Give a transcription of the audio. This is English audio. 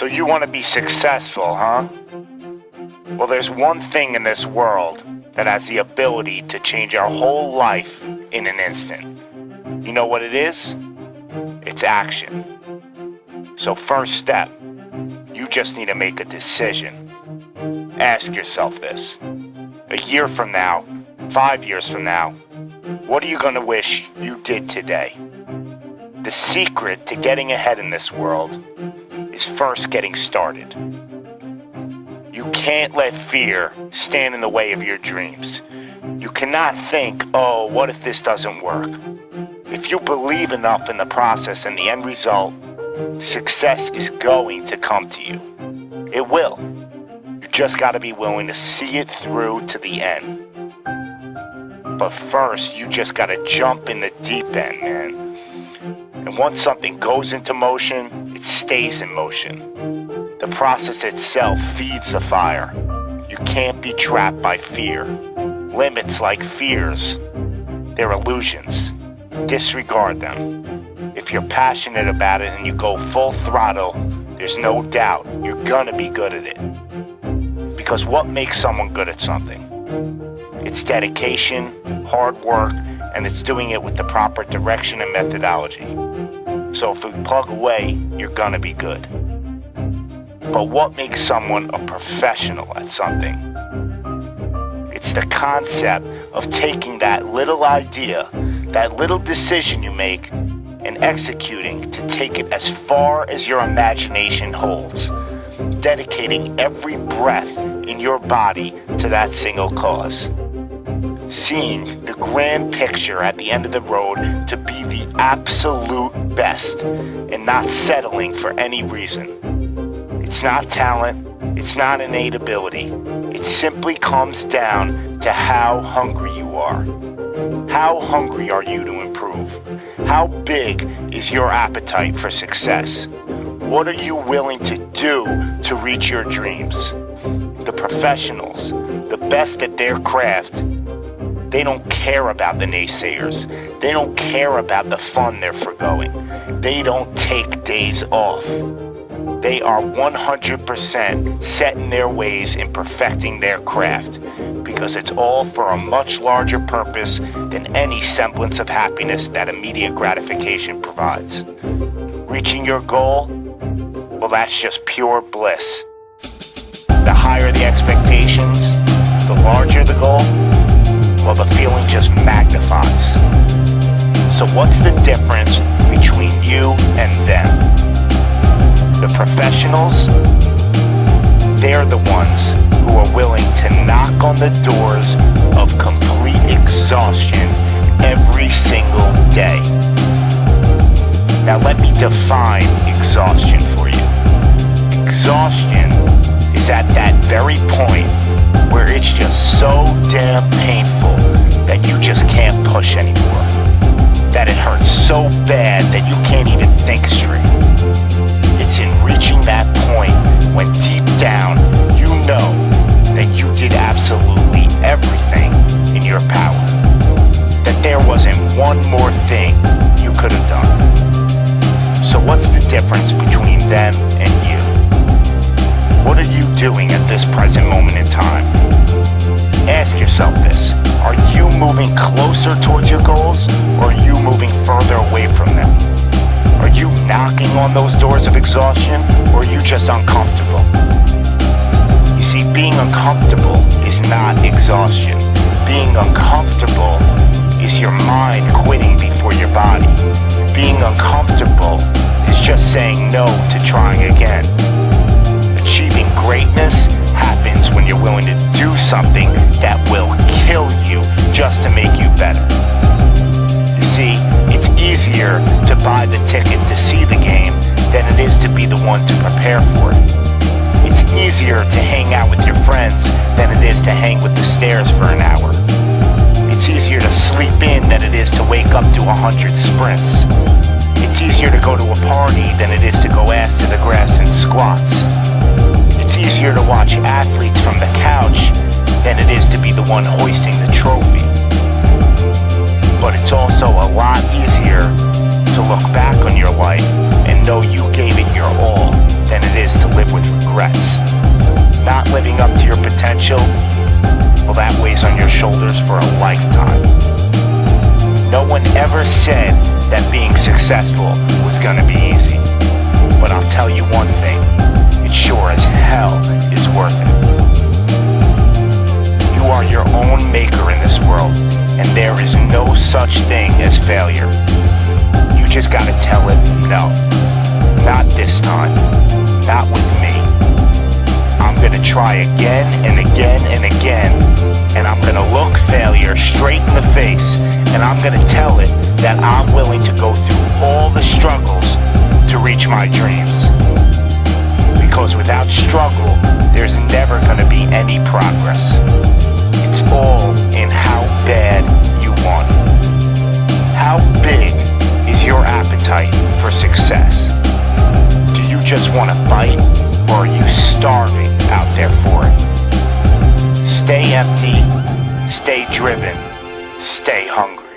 So you want to be successful, huh? Well, there's one thing in this world that has the ability to change our whole life in an instant. You know what it is? It's action. So first step, you just need to make a decision. Ask yourself this. A year from now, 5 years from now, what are you going to wish you did today? The secret to getting ahead in this world is first getting started. You can't let fear stand in the way of your dreams. You cannot think, oh, what if this doesn't work? If you believe enough in the process and the end result, success is going to come to you. It will. You just got to be willing to see it through to the end. But first, you just got to jump in the deep end, man. And once something goes into motion, it stays in motion. The process itself feeds the fire. You can't be trapped by fear. Limits like fears, they're illusions. Disregard them. If you're passionate about it and you go full throttle, there's no doubt you're gonna be good at it. Because what makes someone good at something? It's dedication, hard work, and it's doing it with the proper direction and methodology. So if we plug away, you're gonna be good. But what makes someone a professional at something? It's the concept of taking that little idea, that little decision you make, and executing to take it as far as your imagination holds, dedicating every breath in your body to that single cause. Seeing the grand picture at the end of the road to be the absolute best and not settling for any reason. It's not talent, it's not innate ability. It simply comes down to how hungry you are. How hungry are you to improve? How big is your appetite for success? What are you willing to do to reach your dreams? The professionals, the best at their craft, they don't care about the naysayers. They don't care about the fun they're forgoing. They don't take days off. They are 100% set in their ways in perfecting their craft because it's all for a much larger purpose than any semblance of happiness that immediate gratification provides. Reaching your goal? Well, that's just pure bliss. The higher the expectations, the larger the goal, well, the feeling just magnifies. So what's the difference between you and them? The professionals, they're the ones who are willing to knock on the doors of complete exhaustion every single day. Now let me define exhaustion for you. Exhaustion is at that very point where it's just so damn painful that you just can't push anymore. That it hurts so bad that you can't even think straight. It's in reaching that point when deep down you know that you did absolutely everything in your power. That there wasn't one more thing you could have done. So what's the difference between them and you? What are you doing at this present moment in time? Ask yourself this. Are you moving closer towards your goals, or are you moving further away from them? Are you knocking on those doors of exhaustion, or are you just uncomfortable? You see, being uncomfortable is not exhaustion. Being uncomfortable is your mind quitting before your body. Being uncomfortable is just saying no to trying again. Achieving greatness happens when you're willing to do something that will kill you just to make you better. You see, it's easier to buy the ticket to see the game than it is to be the one to prepare for it. It's easier to hang out with your friends than it is to hang with the stairs for an hour. It's easier to sleep in than it is to wake up to 100 sprints. It's easier to go to a party than it is to go ass to the grass and squats. It's easier to watch athletes from the couch than it is to be the one hoisting the trophy. But it's also a lot easier to look back on your life and know you gave it your all than it is to live with regrets. Not living up to your potential, well, that weighs on your shoulders for a lifetime. No one ever said that being successful was gonna be easy. But I'll tell you one thing, it sure as hell is worth it. You are your own maker in this world, and there is no such thing as failure. You just gotta tell it, no, not this time, not with me. I'm gonna try again and again and again, and I'm gonna look failure straight in the face, and I'm gonna tell it that I'm willing to go through all the struggles to reach my dreams. Because without struggle, there's never gonna be any progress. It's all in how bad you want it. How big is your appetite for success? Do you just want to fight, or are you starving out there for it? Stay empty, stay driven, stay hungry.